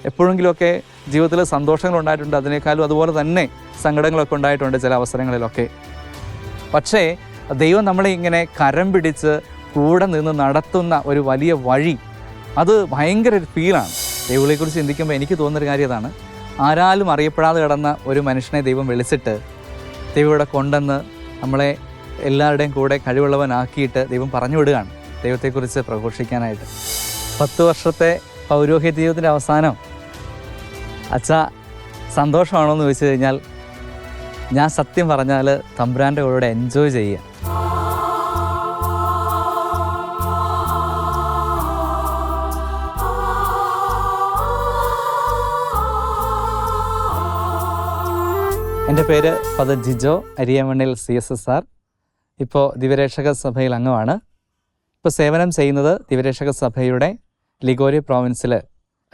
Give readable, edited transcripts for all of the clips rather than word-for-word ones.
എപ്പോഴെങ്കിലുമൊക്കെ ജീവിതത്തിൽ സന്തോഷങ്ങളുണ്ടായിട്ടുണ്ട്, അതിനേക്കാളും അതുപോലെ തന്നെ സങ്കടങ്ങളൊക്കെ ഉണ്ടായിട്ടുണ്ട് ചില അവസരങ്ങളിലൊക്കെ. പക്ഷേ ദൈവം നമ്മളെ ഇങ്ങനെ കരം പിടിച്ച് കൂടെ നിന്ന് നടത്തുന്ന ഒരു വലിയ വഴി, അത് ഭയങ്കര ഒരു ഫീലാണ്. ദൈവങ്ങളെക്കുറിച്ച് ചിന്തിക്കുമ്പോൾ എനിക്ക് തോന്നുന്നൊരു കാര്യം അതാണ്. ആരാലും അറിയപ്പെടാതെ കിടന്ന ഒരു മനുഷ്യനെ ദൈവം വിളിച്ചിട്ട് ദൈവം ഇവിടെ കൊണ്ടുവന്ന് നമ്മളെ എല്ലാവരുടെയും കൂടെ കഴിവുള്ളവനാക്കിയിട്ട് ദൈവം പറഞ്ഞു വിടുകയാണ് ദൈവത്തെക്കുറിച്ച് പ്രഘോഷിക്കാനായിട്ട്. 10 വർഷത്തെ പൗരോഹിത്യ ജീവിതത്തിൻ്റെ അവസാനം അച്ഛാ സന്തോഷമാണോ എന്ന് ചോദിച്ചു കഴിഞ്ഞാൽ ഞാൻ സത്യം പറഞ്ഞാൽ തമ്പുരാൻ്റെ കൂടെ എൻജോയ് ചെയ്യുക. എൻ്റെ പേര് ഫാദർ ജിജോ അരിയമണ്ണിൽ CSSR. ഇപ്പോൾ ദിവ്യരക്ഷക സഭയിൽ അംഗമാണ്. ഇപ്പോൾ സേവനം ചെയ്യുന്നത് ദിവ്യരക്ഷക സഭയുടെ ലിഗോരി പ്രോവിൻസിൽ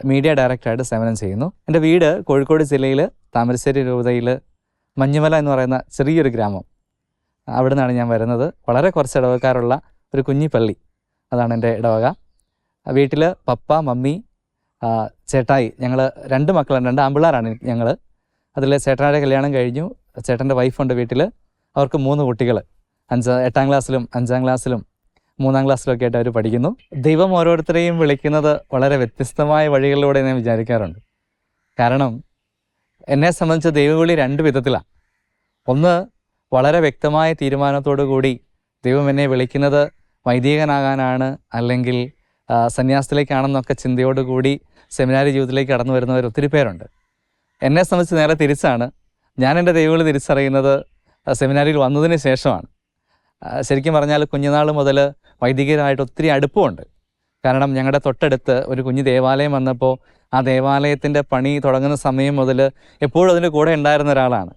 മീഡിയ ഡയറക്ടറായിട്ട് സേവനം ചെയ്യുന്നു. എൻ്റെ വീട് കോഴിക്കോട് ജില്ലയിൽ താമരശ്ശേരി രൂപതയിൽ മഞ്ഞുമല എന്ന് പറയുന്ന ചെറിയൊരു ഗ്രാമം, അവിടെ നിന്നാണ് ഞാൻ വരുന്നത്. വളരെ കുറച്ച് ഇടവക്കാരുള്ള ഒരു കുഞ്ഞിപ്പള്ളി, അതാണ് എൻ്റെ ഇടവക. വീട്ടിൽ പപ്പ, മമ്മി, ചേട്ടായി, ഞങ്ങൾ 2 മക്കളുണ്ട്, 2 ആമ്പിള്ളേരാണ് ഞങ്ങൾ. അതിൽ ചേട്ടനായുടെ കല്യാണം കഴിഞ്ഞു, ചേട്ടൻ്റെ വൈഫുണ്ട് വീട്ടിൽ. അവർക്ക് 3 കുട്ടികൾ, 8ാം ക്ലാസ്സിലും 5ാം ക്ലാസ്സിലും 3ാം ക്ലാസ്സിലൊക്കെ ആയിട്ട് അവർ പഠിക്കുന്നു. ദൈവം ഓരോരുത്തരെയും വിളിക്കുന്നത് വളരെ വ്യത്യസ്തമായ വഴികളിലൂടെ ഞാൻ വിചാരിക്കാറുണ്ട്. കാരണം എന്നെ സംബന്ധിച്ച് ദൈവവിളി 2 വിധത്തിലാണ്. ഒന്ന്, വളരെ വ്യക്തമായ തീരുമാനത്തോടു കൂടി ദൈവം എന്നെ വിളിക്കുന്നത് വൈദികനാകാനാണ്, അല്ലെങ്കിൽ സന്യാസത്തിലേക്കാണെന്നൊക്കെ ചിന്തയോടുകൂടി സെമിനാരി ജീവിതത്തിലേക്ക് കടന്നു വരുന്നവർ ഒത്തിരി പേരുണ്ട്. എന്നെ സംബന്ധിച്ച് നേരെ തിരിച്ചാണ്. ഞാൻ എൻ്റെ ദൈവവിളി തിരിച്ചറിയുന്നത് സെമിനാരിയിൽ വന്നതിന് ശേഷമാണ്. ശരിക്കും പറഞ്ഞാൽ കുഞ്ഞുനാൾ മുതൽ വൈദികരായിട്ട് ഒത്തിരി അടുപ്പമുണ്ട്. കാരണം ഞങ്ങളുടെ തൊട്ടടുത്ത് ഒരു കുഞ്ഞു ദേവാലയം വന്നപ്പോൾ ആ ദേവാലയത്തിൻ്റെ പണി തുടങ്ങുന്ന സമയം മുതൽ എപ്പോഴും അതിൻ്റെ കൂടെ ഉണ്ടായിരുന്ന ഒരാളാണ്.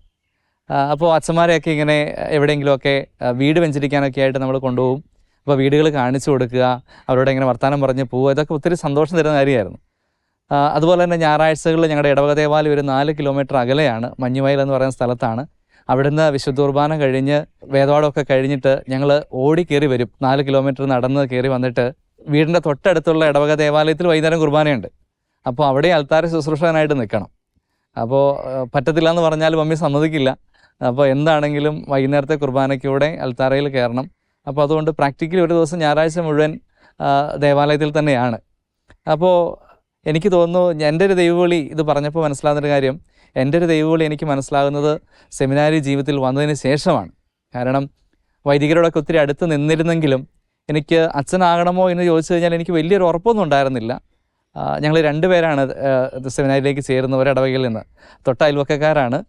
അപ്പോൾ അച്ഛന്മാരെയൊക്കെ ഇങ്ങനെ എവിടെയെങ്കിലുമൊക്കെ വീട് വെഞ്ചരിക്കാനൊക്കെ ആയിട്ട് നമ്മൾ കൊണ്ടുപോകും. അപ്പോൾ വീടുകൾ കാണിച്ചു കൊടുക്കുക, അവരോട് ഇങ്ങനെ വർത്തമാനം പറഞ്ഞ് പോവുക, ഇതൊക്കെ ഒത്തിരി സന്തോഷം തരുന്ന കാര്യമായിരുന്നു. അതുപോലെ തന്നെ ഞായറാഴ്ചകളിൽ ഞങ്ങളുടെ ഇടവക ദേവാലയം ഒരു 4 കിലോമീറ്റർ അകലെയാണ്, മഞ്ഞുമയിൽ എന്ന് പറയുന്ന സ്ഥലത്താണ്. അവിടുന്ന് വിശുദ്ധ കുർബാന കഴിഞ്ഞ് വേദപാഠമൊക്കെ കഴിഞ്ഞിട്ട് ഞങ്ങൾ ഓടി കയറി വരും. 4 കിലോമീറ്റർ നടന്ന് കയറി വന്നിട്ട് വീടിൻ്റെ തൊട്ടടുത്തുള്ള ഇടവക ദേവാലയത്തിൽ വൈകുന്നേരം കുർബാനയുണ്ട്. അപ്പോൾ അവിടെ അൽത്താര ശുശ്രൂഷകനായിട്ട് നിൽക്കണം. അപ്പോൾ പറ്റത്തില്ല എന്ന് പറഞ്ഞാൽ മമ്മി സമ്മതിക്കില്ല. അപ്പോൾ എന്താണെങ്കിലും വൈകുന്നേരത്തെ കുർബാനയ്ക്കൂടെ അൽത്താരയിൽ കയറണം. അപ്പോൾ അതുകൊണ്ട് പ്രാക്ടിക്കലി ഒരു ദിവസം ഞായറാഴ്ച മുഴുവൻ ദേവാലയത്തിൽ തന്നെയാണ്. അപ്പോൾ എനിക്ക് തോന്നുന്നു എൻ്റെ ഒരു ദൈവവിളി, ഇത് പറഞ്ഞപ്പോൾ മനസ്സിലാകുന്നൊരു കാര്യം, എൻ്റെ ഒരു ദൈവവിളി എനിക്ക് മനസ്സിലാകുന്നത് സെമിനാരി ജീവിതത്തിൽ വന്നതിന് ശേഷമാണ്. കാരണം വൈദികരോടൊക്കെ ഒത്തിരി അടുത്ത് നിന്നിരുന്നെങ്കിലും എനിക്ക് അച്ഛനാകണമോ എന്ന് ചോദിച്ചു കഴിഞ്ഞാൽ എനിക്ക് വലിയൊരു ഉറപ്പൊന്നും ഉണ്ടായിരുന്നില്ല. ഞങ്ങൾ 2 പേരാണ് സെമിനാരിയിലേക്ക് ചേരുന്ന ഒരിടവകയിൽ നിന്ന്, തൊട്ട അയൽവക്കക്കാരാണ്.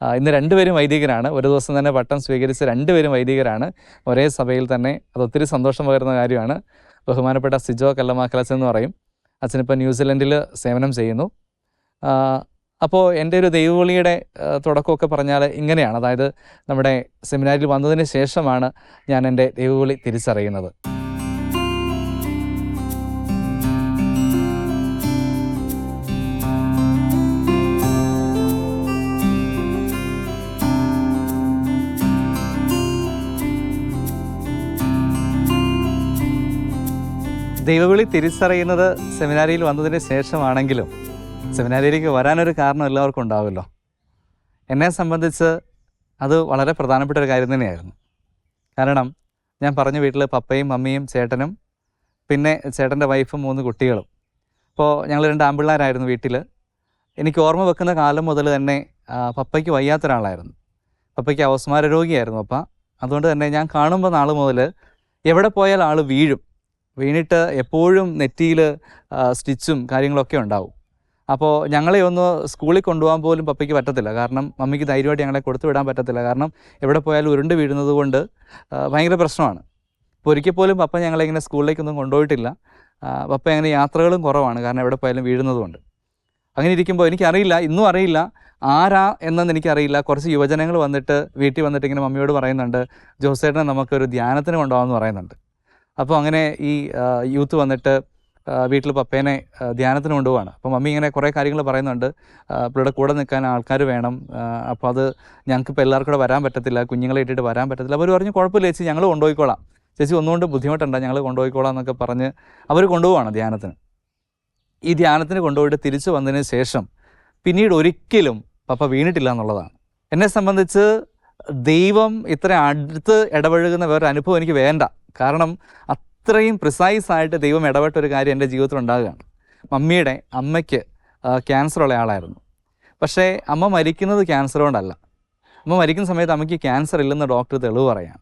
ഇന്ന് 2 പേരും വൈദികരാണ്. ഒരു ദിവസം തന്നെ പട്ടം സ്വീകരിച്ച 2 പേരും വൈദികരാണ്, ഒരേ സഭയിൽ തന്നെ. അതൊത്തിരി സന്തോഷം പകരുന്ന കാര്യമാണ്. ബഹുമാനപ്പെട്ട സിജോ കല്ലമാക്കലച്ചൻ എന്ന് പറയും, അച്ഛനിപ്പോൾ ന്യൂസിലൻഡിൽ സേവനം ചെയ്യുന്നു. അപ്പോൾ എൻ്റെ ഒരു ദൈവവിളിയുടെ തുടക്കമൊക്കെ പറഞ്ഞാൽ ഇങ്ങനെയാണ്. അതായത് നമ്മുടെ സെമിനാരിൽ വന്നതിന് ശേഷമാണ് ഞാൻ എൻ്റെ ദൈവവിളി തിരിച്ചറിയുന്നത്. ദൈവവിളി തിരിച്ചറിയുന്നത് സെമിനാരിയിൽ വന്നതിന് ശേഷമാണെങ്കിലും സെമിനാരിയിലേക്ക് വരാനൊരു കാരണം എല്ലാവർക്കും ഉണ്ടാവുമല്ലോ. എന്നെ സംബന്ധിച്ച് അത് വളരെ പ്രധാനപ്പെട്ട ഒരു കാര്യം തന്നെയായിരുന്നു. കാരണം ഞാൻ പറഞ്ഞു, വീട്ടിൽ പപ്പയും മമ്മിയും ചേട്ടനും പിന്നെ ചേട്ടൻ്റെ വൈഫും 3 കുട്ടികളും. അപ്പോൾ ഞങ്ങൾ 2 ആമ്പിള്ളേരായിരുന്നു വീട്ടിൽ. എനിക്ക് ഓർമ്മ വെക്കുന്ന കാലം മുതൽ തന്നെ പപ്പയ്ക്ക് വയ്യാത്തൊരാളായിരുന്നു. പപ്പയ്ക്ക് അവസ്മാര രോഗിയായിരുന്നു പപ്പ. അതുകൊണ്ട് തന്നെ ഞാൻ കാണുമ്പോൾ നാൾ മുതൽ എവിടെ പോയാൽ ആൾ വീണിട്ട് എപ്പോഴും നെറ്റിയിൽ സ്റ്റിച്ചും കാര്യങ്ങളൊക്കെ ഉണ്ടാവും. അപ്പോൾ ഞങ്ങളെ ഒന്ന് സ്കൂളിൽ കൊണ്ടുപോകാൻ പോലും പപ്പയ്ക്ക് പറ്റത്തില്ല. കാരണം മമ്മിക്ക് ധൈര്യമായിട്ട് ഞങ്ങളെ കൊടുത്തു വിടാൻ പറ്റത്തില്ല. കാരണം എവിടെ പോയാലും ഉരുണ്ട് വീഴുന്നത് കൊണ്ട് ഭയങ്കര പ്രശ്നമാണ്. അപ്പോൾ ഒരിക്കൽ പോലും പപ്പ ഞങ്ങളെ ഇങ്ങനെ സ്കൂളിലേക്കൊന്നും കൊണ്ടുപോയിട്ടില്ല. പപ്പ അങ്ങനെ യാത്രകളും കുറവാണ്, കാരണം എവിടെ പോയാലും വീഴുന്നതുകൊണ്ട്. അങ്ങനെ ഇരിക്കുമ്പോൾ എനിക്കറിയില്ല, ഇന്നും അറിയില്ല ആരാ എന്നെന്ന് എനിക്കറിയില്ല. കുറച്ച് യുവജനങ്ങൾ വന്നിട്ട് വീട്ടിൽ വന്നിട്ട് ഇങ്ങനെ മമ്മിയോട് പറയുന്നുണ്ട്, ജോസേട്ടനെ നമുക്കൊരു ധ്യാനത്തിന് കൊണ്ടുപോകാമെന്ന് പറയുന്നുണ്ട്. അപ്പോൾ അങ്ങനെ ഈ യൂത്ത് വന്നിട്ട് വീട്ടിൽ പപ്പേനെ ധ്യാനത്തിന് കൊണ്ടുപോവാണ്. അപ്പോൾ മമ്മി ഇങ്ങനെ കുറേ കാര്യങ്ങൾ പറയുന്നുണ്ട്, പുള്ളിയുടെ കൂടെ നിൽക്കാൻ ആൾക്കാർ വേണം, അപ്പോൾ അത് ഞങ്ങൾക്കിപ്പോൾ എല്ലാവർക്കും കൂടെ വരാൻ പറ്റത്തില്ല, കുഞ്ഞുങ്ങളെ ഇട്ടിട്ട് വരാൻ പറ്റത്തില്ല. അവർ പറഞ്ഞു കുഴപ്പമില്ല ചേച്ചി, ഞങ്ങൾ കൊണ്ടുപോയിക്കോളാം, ചേച്ചി ഒന്നുകൊണ്ട് ബുദ്ധിമുട്ടുണ്ട്, ഞങ്ങൾ കൊണ്ടുപോയിക്കോളാം എന്നൊക്കെ പറഞ്ഞ് അവർ കൊണ്ടുപോവാണ് ധ്യാനത്തിന്. ഈ ധ്യാനത്തിന് കൊണ്ടുപോയിട്ട് തിരിച്ചു വന്നതിന് ശേഷം പിന്നീട് ഒരിക്കലും പപ്പ വീണിട്ടില്ല എന്നുള്ളതാണ്. എന്നെ സംബന്ധിച്ച് ദൈവം ഇത്ര അടുത്ത് ഇടപഴകുന്ന വേറൊരു അനുഭവം എനിക്ക് വേണ്ട. കാരണം അത്രയും പ്രിസൈസായിട്ട് ദൈവം ഇടപെട്ട ഒരു കാര്യം എൻ്റെ ജീവിതത്തിൽ ഉണ്ടാകുകയാണ്. മമ്മിയുടെ അമ്മയ്ക്ക് ക്യാൻസറുള്ള ആളായിരുന്നു. പക്ഷേ അമ്മ മരിക്കുന്നത് ക്യാൻസർ കൊണ്ടല്ല. അമ്മ മരിക്കുന്ന സമയത്ത് അമ്മയ്ക്ക് ക്യാൻസർ ഇല്ലെന്ന് ഡോക്ടർ തെളിവ് പറയാം.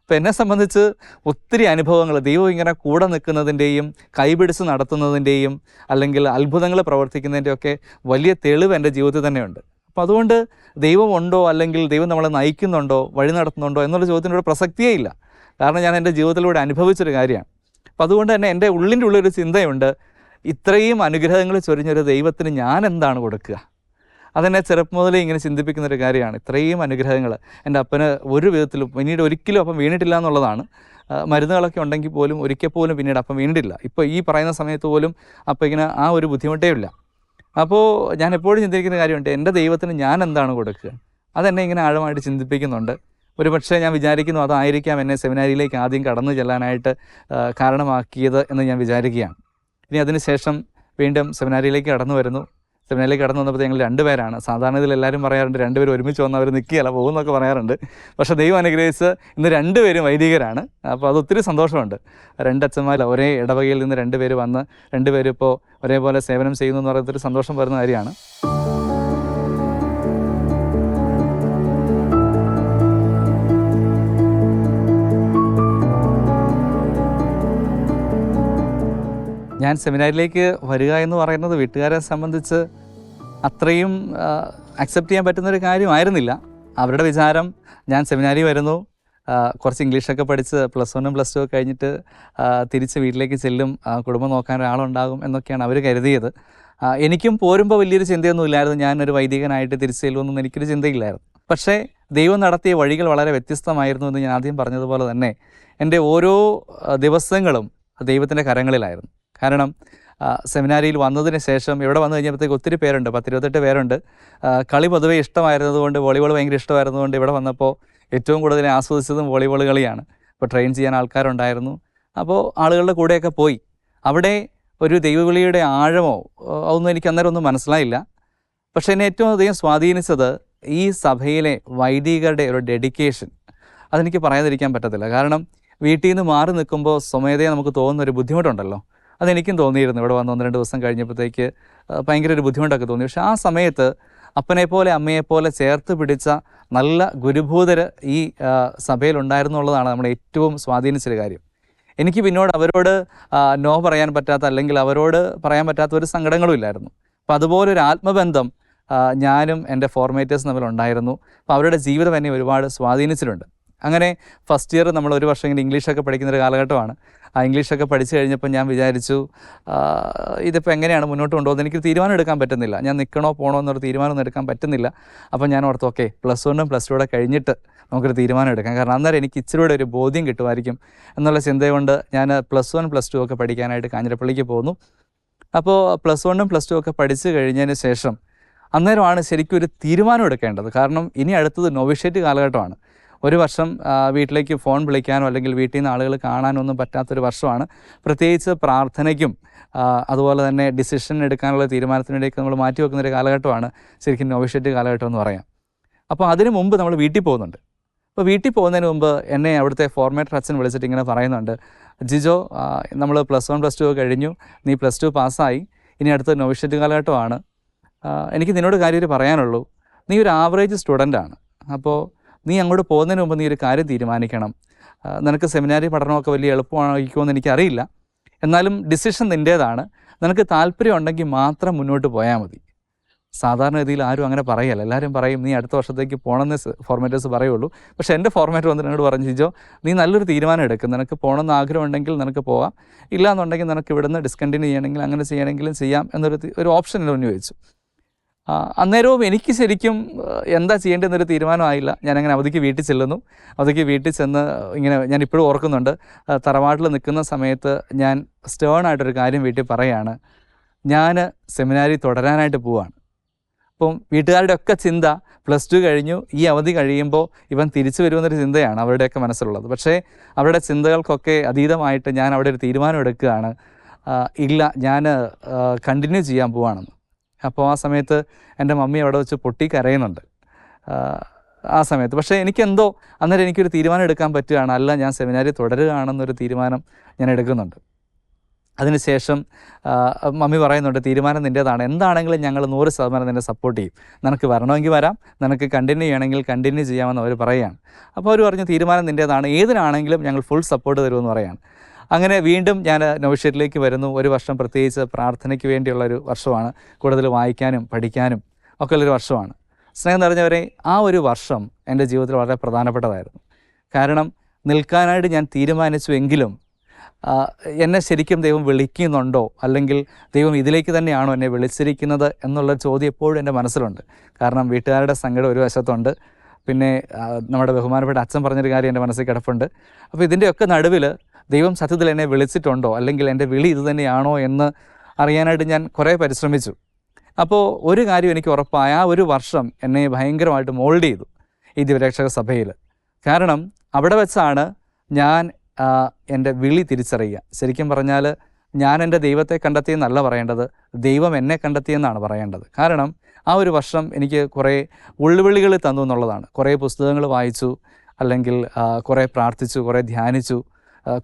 അപ്പോൾ എന്നെ സംബന്ധിച്ച് ഒത്തിരി അനുഭവങ്ങൾ ദൈവം ഇങ്ങനെ കൂടെ നിൽക്കുന്നതിൻ്റെയും കൈപിടിച്ച് നടത്തുന്നതിൻ്റെയും അല്ലെങ്കിൽ അത്ഭുതങ്ങൾ പ്രവർത്തിക്കുന്നതിൻ്റെയൊക്കെ വലിയ തെളിവ് എൻ്റെ ജീവിതത്തിൽ തന്നെയുണ്ട്. അപ്പോൾ അതുകൊണ്ട് ദൈവം ഉണ്ടോ അല്ലെങ്കിൽ ദൈവം നമ്മളെ നയിക്കുന്നുണ്ടോ വഴി നടത്തുന്നുണ്ടോ എന്നുള്ള ചോദ്യത്തിനോട് പ്രസക്തിയേ ഇല്ല. കാരണം ഞാൻ എൻ്റെ ജീവിതത്തിലൂടെ അനുഭവിച്ചൊരു കാര്യമാണ്. അപ്പോൾ അതുകൊണ്ട് തന്നെ എൻ്റെ ഉള്ളിൻ്റെ ഉള്ളൊരു ചിന്തയുണ്ട്, ഇത്രയും അനുഗ്രഹങ്ങൾ ചൊരിഞ്ഞൊരു ദൈവത്തിന് ഞാൻ എന്താണ് കൊടുക്കുക. അതെന്നെ ചെറുപ്പം മുതലേ ഇങ്ങനെ ചിന്തിപ്പിക്കുന്നൊരു കാര്യമാണ്. ഇത്രയും അനുഗ്രഹങ്ങൾ എൻ്റെ അപ്പന് ഒരു വിധത്തിലും പിന്നീട് ഒരിക്കലും അപ്പം വീണിട്ടില്ല എന്നുള്ളതാണ്. മരുന്നുകളൊക്കെ ഉണ്ടെങ്കിൽ പോലും ഒരിക്കൽ പോലും പിന്നീട് അപ്പം വീണിട്ടില്ല. ഇപ്പോൾ ഈ പറയുന്ന സമയത്ത് പോലും അപ്പം ഇങ്ങനെ ആ ഒരു ബുദ്ധിമുട്ടേ ഇല്ല. അപ്പോൾ ഞാൻ എപ്പോഴും ചിന്തിക്കുന്ന കാര്യമുണ്ട്, എൻ്റെ ദൈവത്തിന് ഞാൻ എന്താണ് കൊടുക്കുക. അതെന്നെ ഇങ്ങനെ ആഴമായിട്ട് ചിന്തിപ്പിക്കുന്നുണ്ട്. ഒരു പക്ഷേ ഞാൻ വിചാരിക്കുന്നു അതായിരിക്കാം എന്നെ സെമിനാരിയിലേക്ക് ആദ്യം കടന്നു ചെല്ലാനായിട്ട് കാരണമാക്കിയത് എന്ന് ഞാൻ വിചാരിക്കുകയാണ്. ഇനി അതിനുശേഷം വീണ്ടും സെമിനാരിയിലേക്ക് കടന്നു വരുന്നു. സെമിനാരിലേക്ക് കടന്നു വന്നപ്പോൾ ഞങ്ങൾ 2 പേരാണ്. സാധാരണ ഇതിൽ എല്ലാവരും പറയാറുണ്ട് 2 പേരും ഒരുമിച്ച് വന്ന് അവർ നിൽക്കുകയല്ല പോകുന്നൊക്കെ പറയാറുണ്ട്. പക്ഷേ ദൈവം അനുഗ്രഹിച്ച് ഇന്ന് 2 പേരും വൈദികരാണ്. അപ്പോൾ അത് ഒത്തിരി സന്തോഷമുണ്ട്. 2 അച്ഛന്മാർ ഒരേ ഇടവകയിൽ നിന്ന് 2 പേര് വന്ന് 2 പേരും ഇപ്പോൾ ഒരേപോലെ സേവനം ചെയ്യുന്നു എന്ന് പറയുന്നതൊരു സന്തോഷം വരുന്ന കാര്യമാണ്. ഞാൻ സെമിനാരിലേക്ക് വരിക എന്ന് പറയുന്നത് വീട്ടുകാരെ സംബന്ധിച്ച് അത്രയും അക്സെപ്റ്റ് ചെയ്യാൻ പറ്റുന്നൊരു കാര്യമായിരുന്നില്ല. അവരുടെ വിചാരം ഞാൻ സെമിനാരി വരുന്നു, കുറച്ച് ഇംഗ്ലീഷൊക്കെ പഠിച്ച് +1 +2 കഴിഞ്ഞിട്ട് തിരിച്ച് വീട്ടിലേക്ക് ചെല്ലും, കുടുംബം നോക്കാൻ ഒരാളുണ്ടാകും എന്നൊക്കെയാണ് അവർ കരുതിയത്. എനിക്കും പോരുമ്പോൾ വലിയൊരു ചിന്തയൊന്നും ഇല്ലായിരുന്നു, ഞാനൊരു വൈദികനായിട്ട് തിരിച്ചു ചെല്ലുമെന്നൊന്നും എനിക്കൊരു ചിന്തയില്ലായിരുന്നു. പക്ഷേ ദൈവം നടത്തിയ വഴികൾ വളരെ വ്യത്യസ്തമായിരുന്നു എന്ന് ഞാൻ ആദ്യം പറഞ്ഞതുപോലെ തന്നെ എൻ്റെ ഓരോ ദിവസങ്ങളും ദൈവത്തിൻ്റെ കരങ്ങളിലായിരുന്നു. കാരണം സെമിനാരിയിൽ വന്നതിന് ശേഷം ഇവിടെ വന്നു കഴിഞ്ഞപ്പോഴത്തേക്ക് ഒത്തിരി പേരുണ്ട്, 10-28 പേരുണ്ട്. കളി പൊതുവെ ഇഷ്ടമായിരുന്നതുകൊണ്ട്, വോളിബോൾ ഭയങ്കര ഇഷ്ടമായിരുന്നതുകൊണ്ട് ഇവിടെ വന്നപ്പോൾ ഏറ്റവും കൂടുതൽ ആസ്വദിച്ചതും വോളിബോൾ കളിയാണ്. അപ്പോൾ ട്രെയിൻ ചെയ്യാൻ ആൾക്കാരുണ്ടായിരുന്നു. അപ്പോൾ ആളുകളുടെ കൂടെയൊക്കെ പോയി. അവിടെ ഒരു ദൈവവിളിയുടെ ആഴമോ ഒന്നും എനിക്ക് അന്നേരം ഒന്നും മനസ്സിലായില്ല. പക്ഷേ എന്നെ ഏറ്റവും അധികം സ്വാധീനിച്ചത് ഈ സഭയിലെ വൈദികരുടെ ഒരു ഡെഡിക്കേഷൻ. അതെനിക്ക് പറയാതിരിക്കാൻ പറ്റത്തില്ല. കാരണം വീട്ടിൽ നിന്ന് മാറി നിൽക്കുമ്പോൾ സ്വമേധയെ നമുക്ക് തോന്നുന്നൊരു ബുദ്ധിമുട്ടുണ്ടല്ലോ, അതെനിക്കും തോന്നിയിരുന്നു. ഇവിടെ വന്ന് 1-2 ദിവസം കഴിഞ്ഞപ്പോഴത്തേക്ക് ഭയങ്കര ഒരു ബുദ്ധിമുട്ടൊക്കെ തോന്നി. പക്ഷേ ആ സമയത്ത് അപ്പനെപ്പോലെ അമ്മയെപ്പോലെ ചേർത്ത് പിടിച്ച നല്ല ഗുരുഭൂതർ ഈ സഭയിലുണ്ടായിരുന്നു എന്നുള്ളതാണ് നമ്മളെ ഏറ്റവും സ്വാധീനിച്ചൊരു കാര്യം. എനിക്ക് പിന്നോട് അവരോട് നോ പറയാൻ പറ്റാത്ത അല്ലെങ്കിൽ അവരോട് പറയാൻ പറ്റാത്ത ഒരു സങ്കടങ്ങളും ഇല്ലായിരുന്നു. അപ്പോൾ അതുപോലൊരു ആത്മബന്ധം ഞാനും എൻ്റെ ഫോർമേറ്റേഴ്സും തമ്മിലുണ്ടായിരുന്നു. അപ്പോൾ അവരുടെ ജീവിതം എന്നെ ഒരുപാട് സ്വാധീനിച്ചിട്ടുണ്ട്. അങ്ങനെ ഫസ്റ്റ് ഇയർ നമ്മൾ 1 വർഷം ഇങ്ങനെ ഇംഗ്ലീഷൊക്കെ പഠിക്കുന്നൊരു കാലഘട്ടമാണ്. ആ ഇംഗ്ലീഷൊക്കെ പഠിച്ചു കഴിഞ്ഞപ്പോൾ ഞാൻ വിചാരിച്ചു ഇതിപ്പോൾ എങ്ങനെയാണ് മുന്നോട്ട് കൊണ്ടുപോകുന്നത്, എനിക്ക് തീരുമാനം എടുക്കാൻ പറ്റുന്നില്ല. ഞാൻ നിൽക്കണോ പോകണോ എന്നൊരു തീരുമാനമൊന്നും എടുക്കാൻ പറ്റുന്നില്ല. അപ്പോൾ ഞാൻ ഓർത്തു ഓക്കെ +1ഉം +2 കഴിഞ്ഞിട്ട് നമുക്കൊരു തീരുമാനം എടുക്കാം. കാരണം അന്നേരം എനിക്ക് ഇച്ചിരിയുടെ ഒരു ബോധ്യം കിട്ടുമായിരിക്കും എന്നുള്ള ചിന്തയുകൊണ്ട് ഞാൻ +1 +2 ഒക്കെ പഠിക്കാനായിട്ട് കാഞ്ഞിരപ്പള്ളിക്ക് പോന്നു. അപ്പോൾ +1ഉം +2 ഒക്കെ പഠിച്ചു കഴിഞ്ഞതിന് ശേഷം അന്നേരമാണ് ശരിക്കും ഒരു തീരുമാനം എടുക്കേണ്ടത്. കാരണം ഇനി അടുത്തത് നോവിഷ്യേറ്റ് കാലഘട്ടമാണ്. 1 വർഷം വീട്ടിലേക്ക് ഫോൺ വിളിക്കാനോ അല്ലെങ്കിൽ വീട്ടിൽ നിന്ന് ആളുകൾ കാണാനോ ഒന്നും പറ്റാത്തൊരു വർഷമാണ്. പ്രത്യേകിച്ച് പ്രാർത്ഥനയ്ക്കും അതുപോലെ തന്നെ ഡിസിഷൻ എടുക്കാനുള്ള തീരുമാനത്തിനിടയ്ക്ക് നമ്മൾ മാറ്റി വെക്കുന്നൊരു കാലഘട്ടമാണ് ശരിക്കും നോവിഷ്യേറ്റ് കാലഘട്ടം എന്ന് പറയാം. അപ്പോൾ അതിന് മുമ്പ് നമ്മൾ വീട്ടിൽ പോകുന്നുണ്ട്. അപ്പോൾ വീട്ടിൽ പോകുന്നതിന് മുമ്പ് എന്നെ അവിടുത്തെ ഫോർമേറ്റർ അച്ഛൻ വിളിച്ചിട്ട് ഇങ്ങനെ പറയുന്നുണ്ട്, ജിജോ നമ്മൾ +1 +2 കഴിഞ്ഞു, നീ +2 പാസ്സായി, ഇനി അടുത്ത നോവിഷ്യേറ്റ് കാലഘട്ടമാണ്. എനിക്ക് നിന്നോട് കാര്യം പറയാനുള്ളൂ, നീ ഒരു ആവറേജ് സ്റ്റുഡൻ്റാണ്. അപ്പോൾ നീ അങ്ങോട്ട് പോകുന്നതിന് മുമ്പ് നീ ഒരു കാര്യം തീരുമാനിക്കണം. നിനക്ക് സെമിനാരി പഠനമൊക്കെ വലിയ എളുപ്പമായിരിക്കുമെന്ന് എനിക്കറിയില്ല, എന്നാലും ഡിസിഷൻ നിൻ്റേതാണ്. നിനക്ക് താല്പര്യം ഉണ്ടെങ്കിൽ മാത്രം മുന്നോട്ട് പോയാൽ മതി. സാധാരണ രീതിയിൽ ആരും അങ്ങനെ പറയല്ല. എല്ലാവരും പറയും നീ അടുത്ത വർഷത്തേക്ക് പോകണമെന്ന് ഫോർമേറ്റേഴ്സ് പറയുള്ളൂ. പക്ഷേ എൻ്റെ ഫോർമാറ്റ് വന്നിട്ട് എന്നോട് പറഞ്ഞു, ജിജോ നീ നല്ലൊരു തീരുമാനം എടുക്കും, നിനക്ക് പോകണമെന്ന് ആഗ്രഹം ഉണ്ടെങ്കിൽ നിനക്ക് പോകാം, ഇല്ലയെന്നുണ്ടെങ്കിൽ നിനക്ക് ഇവിടുന്ന് ഡിസ്കണ്ടിന്യൂ ചെയ്യണമെങ്കിൽ അങ്ങനെ ചെയ്യണമെങ്കിലും ചെയ്യാം എന്നൊരു ഓപ്ഷൻ എന്നോട് ചോദിച്ചു. അന്നേരവും എനിക്ക് ശരിക്കും എന്താ ചെയ്യേണ്ടതെന്നൊരു തീരുമാനമായില്ല. ഞാനങ്ങനെ അവധിക്ക് വീട്ടിൽ ചെല്ലുന്നു. അവധിക്ക് വീട്ടിൽ ചെന്ന് ഇങ്ങനെ ഞാൻ ഇപ്പോഴും ഓർക്കുന്നുണ്ട്, തറവാട്ടിൽ നിൽക്കുന്ന സമയത്ത് ഞാൻ സ്റ്റേണായിട്ടൊരു കാര്യം വീട്ടിൽ പറയുകയാണ്, ഞാൻ സെമിനാരി തുടരാനായിട്ട് പോവാണ്. അപ്പം വീട്ടുകാരുടെ ഒക്കെ ചിന്ത +2 കഴിഞ്ഞു, ഈ അവധി കഴിയുമ്പോൾ ഇവൻ തിരിച്ചു വരുമെന്നൊരു ചിന്തയാണ് അവരുടെയൊക്കെ മനസ്സിലുള്ളത്. പക്ഷേ അവരുടെ ചിന്തകൾക്കൊക്കെ അതീതമായിട്ട് ഞാൻ അവിടെ ഒരു തീരുമാനം എടുക്കുകയാണ്, ഇല്ല ഞാൻ കണ്ടിന്യൂ ചെയ്യാൻ പോവാണെന്ന്. അപ്പോൾ ആ സമയത്ത് എൻ്റെ മമ്മി അവിടെ വെച്ച് പൊട്ടി കരയുന്നുണ്ട് ആ സമയത്ത്. പക്ഷേ എനിക്കെന്തോ അന്നേരം എനിക്കൊരു തീരുമാനം എടുക്കാൻ പറ്റുകയാണ്, അല്ല ഞാൻ സെമിനാരി തുടരുകയാണെന്നൊരു തീരുമാനം ഞാൻ എടുക്കുന്നുണ്ട്. അതിനുശേഷം മമ്മി പറയുന്നുണ്ട്, തീരുമാനം നിൻ്റേതാണ്, എന്താണെങ്കിലും ഞങ്ങൾ 100% നിന്നെ സപ്പോർട്ട് ചെയ്യും, നിനക്ക് വരണമെങ്കിൽ വരാം, നിനക്ക് കണ്ടിന്യൂ ചെയ്യണമെങ്കിൽ കണ്ടിന്യൂ ചെയ്യാമെന്ന് അവർ പറയുകയാണ്. അപ്പോൾ അവർ പറഞ്ഞു തീരുമാനം നിൻ്റേതാണ്, ഏതിനാണെങ്കിലും ഞങ്ങൾ ഫുൾ സപ്പോർട്ട് തരുമെന്ന് പറയുകയാണ്. അങ്ങനെ വീണ്ടും ഞാൻ നൗഷേറ്റിലേക്ക് വരുന്നു. ഒരു വർഷം പ്രത്യേകിച്ച് പ്രാർത്ഥനയ്ക്ക് വേണ്ടിയുള്ളൊരു വർഷമാണ്, കൂടുതൽ വായിക്കാനും പഠിക്കാനും ഒക്കെ ഉള്ളൊരു വർഷമാണ്. സ്നേഹം നിറഞ്ഞവരെ, ആ ഒരു വർഷം എൻ്റെ ജീവിതത്തിൽ വളരെ പ്രധാനപ്പെട്ടതായിരുന്നു. കാരണം നിൽക്കാനായിട്ട് ഞാൻ തീരുമാനിച്ചു എങ്കിലും എന്നെ ശരിക്കും ദൈവം വിളിക്കുന്നുണ്ടോ, അല്ലെങ്കിൽ ദൈവം ഇതിലേക്ക് തന്നെയാണോ എന്നെ വിളിച്ചിരിക്കുന്നത് എന്നുള്ള ചോദ്യം എപ്പോഴും എൻ്റെ മനസ്സിലുണ്ട്. കാരണം വീട്ടുകാരുടെ സങ്കടം ഒരു വശത്തുണ്ട്, പിന്നെ നമ്മുടെ ബഹുമാനപ്പെട്ട അച്ഛൻ പറഞ്ഞൊരു കാര്യം എൻ്റെ മനസ്സിൽ കിടപ്പുണ്ട്. അപ്പോൾ ഇതിൻ്റെയൊക്കെ നടുവിൽ ദൈവം സത്യത്തിൽ എന്നെ വിളിച്ചിട്ടുണ്ടോ, അല്ലെങ്കിൽ എൻ്റെ വിളി ഇത് തന്നെയാണോ എന്ന് അറിയാനായിട്ട് ഞാൻ കുറേ പരിശ്രമിച്ചു. അപ്പോൾ ഒരു കാര്യം എനിക്ക് ഉറപ്പായ, ആ ഒരു വർഷം എന്നെ ഭയങ്കരമായിട്ട് മോൾഡ് ചെയ്തു ഈ ദിവരക്ഷക സഭയിൽ. കാരണം അവിടെ വെച്ചാണ് ഞാൻ എൻ്റെ വിളി തിരിച്ചറിയുക. ശരിക്കും പറഞ്ഞാൽ ഞാൻ എൻ്റെ ദൈവത്തെ കണ്ടെത്തിയെന്നല്ല പറയേണ്ടത്, ദൈവം എന്നെ കണ്ടെത്തിയെന്നാണ് പറയേണ്ടത്. കാരണം ആ ഒരു വർഷം എനിക്ക് കുറേ ഉള്ളുവിളികൾ തന്നു എന്നുള്ളതാണ്. കുറേ പുസ്തകങ്ങൾ വായിച്ചു, അല്ലെങ്കിൽ കുറേ പ്രാർത്ഥിച്ചു, കുറേ ധ്യാനിച്ചു,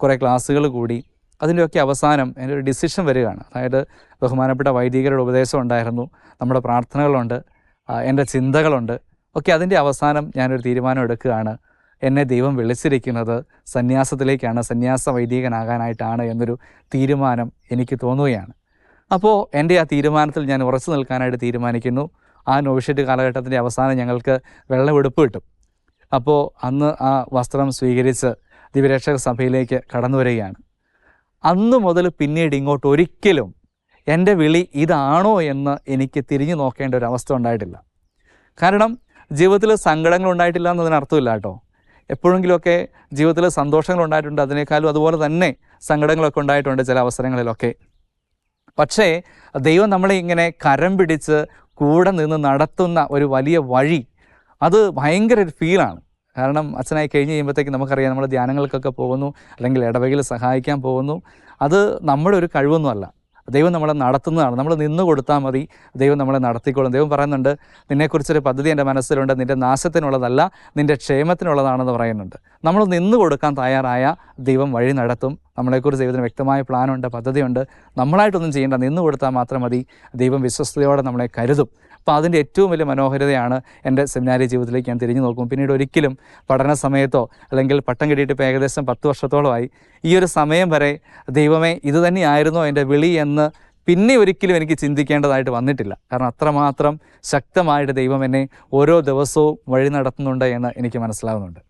കുറേ ക്ലാസ്സുകൾ കൂടി. അതിൻ്റെയൊക്കെ അവസാനം എൻ്റെ ഒരു ഡിസിഷൻ വരികയാണ്. അതായത് ബഹുമാനപ്പെട്ട വൈദികരുടെ ഉപദേശം ഉണ്ടായിരുന്നു, നമ്മുടെ പ്രാർത്ഥനകളുണ്ട്, എൻ്റെ ചിന്തകളുണ്ട് ഒക്കെ. അതിൻ്റെ അവസാനം ഞാനൊരു തീരുമാനം എടുക്കുകയാണ്, എന്നെ ദൈവം വിളിച്ചിരിക്കുന്നത് സന്യാസത്തിലേക്കാണ്, സന്യാസ വൈദികനാകാനായിട്ടാണ് എന്നൊരു തീരുമാനം എനിക്ക് തോന്നുകയാണ്. അപ്പോൾ എൻ്റെ ആ തീരുമാനത്തിൽ ഞാൻ ഉറച്ചു നിൽക്കാനായിട്ട് തീരുമാനിക്കുന്നു. ആ നോവിഷ്യേറ്റ് കാലഘട്ടത്തിൻ്റെ അവസാനം ഞങ്ങൾക്ക് വെള്ളമെടുപ്പ് കിട്ടും. അപ്പോൾ അന്ന് ആ വസ്ത്രം സ്വീകരിച്ച് ദിവരക്ഷക സഭയിലേക്ക് കടന്നു വരികയാണ്. അന്ന് മുതൽ പിന്നീട് ഇങ്ങോട്ട് ഒരിക്കലും എൻ്റെ വിളി ഇതാണോ എന്ന് എനിക്ക് തിരിഞ്ഞു നോക്കേണ്ട ഒരു അവസ്ഥ ഉണ്ടായിട്ടില്ല. കാരണം ജീവിതത്തിൽ സങ്കടങ്ങൾ ഉണ്ടായിട്ടില്ല എന്നതിനർത്ഥമില്ല കേട്ടോ. എപ്പോഴെങ്കിലുമൊക്കെ ജീവിതത്തിൽ സന്തോഷങ്ങൾ ഉണ്ടായിട്ടുണ്ട്, അതിനേക്കാളും അതുപോലെ തന്നെ സങ്കടങ്ങളൊക്കെ ഉണ്ടായിട്ടുണ്ട് ചില അവസരങ്ങളിലൊക്കെ. പക്ഷേ ദൈവം നമ്മളെ ഇങ്ങനെ കരം പിടിച്ച് കൂടെ നിന്ന് നടത്തുന്ന ഒരു വലിയ വഴി, അത് ഭയങ്കര ഒരു ഫീലാണ്. കാരണം അച്ഛനായി കഴിഞ്ഞ് കഴിയുമ്പോഴത്തേക്ക് നമുക്കറിയാം, നമ്മൾ ധ്യാനങ്ങൾക്കൊക്കെ പോകുന്നു, അല്ലെങ്കിൽ ഇടവകയിൽ സഹായിക്കാൻ പോകുന്നു. അത് നമ്മുടെ ഒരു കഴിവൊന്നുമല്ല, ദൈവം നമ്മളെ നടത്തുന്നതാണ്. നമ്മൾ നിന്ന് കൊടുത്താൽ മതി, ദൈവം നമ്മളെ നടത്തിക്കോളും. ദൈവം പറയുന്നുണ്ട്, നിന്നെക്കുറിച്ചൊരു പദ്ധതി എൻ്റെ മനസ്സിലുണ്ട്, നിൻ്റെ നാശത്തിനുള്ളതല്ല, നിൻ്റെ ക്ഷേമത്തിനുള്ളതാണെന്ന് പറയുന്നുണ്ട്. നമ്മൾ നിന്ന് കൊടുക്കാൻ തയ്യാറായ ദൈവം വഴി നടത്തും. നമ്മളെക്കുറിച്ച് ദൈവത്തിന് വ്യക്തമായ പ്ലാനുണ്ട്, പദ്ധതിയുണ്ട്. നമ്മളായിട്ടൊന്നും ചെയ്യേണ്ട, നിന്ന് കൊടുത്താൽ മാത്രം മതി. ദൈവം വിശ്വസ്തയോടെ നമ്മളെ കരുതും. അപ്പോൾ അതിൻ്റെ ഏറ്റവും വലിയ മനോഹരതയാണ് എൻ്റെ സെമിനാരി ജീവിതത്തിലേക്ക് ഞാൻ തിരിഞ്ഞു നോക്കും. പിന്നീട് ഒരിക്കലും പഠന സമയത്തോ, അല്ലെങ്കിൽ പട്ടം കിട്ടിയിട്ട് ഇപ്പോൾ ഏകദേശം 10 വർഷത്തോളമായി, ഈ ഒരു സമയം വരെ ദൈവമേ ഇത് തന്നെയായിരുന്നോ എൻ്റെ വിളി എന്ന് പിന്നെ ഒരിക്കലും എനിക്ക് ചിന്തിക്കേണ്ടതായിട്ട് വന്നിട്ടില്ല. കാരണം അത്രമാത്രം ശക്തമായിട്ട് ദൈവം എന്നെ ഓരോ ദിവസവും വഴി നടത്തുന്നുണ്ട് എന്ന് എനിക്ക് മനസ്സിലാകുന്നുണ്ട്.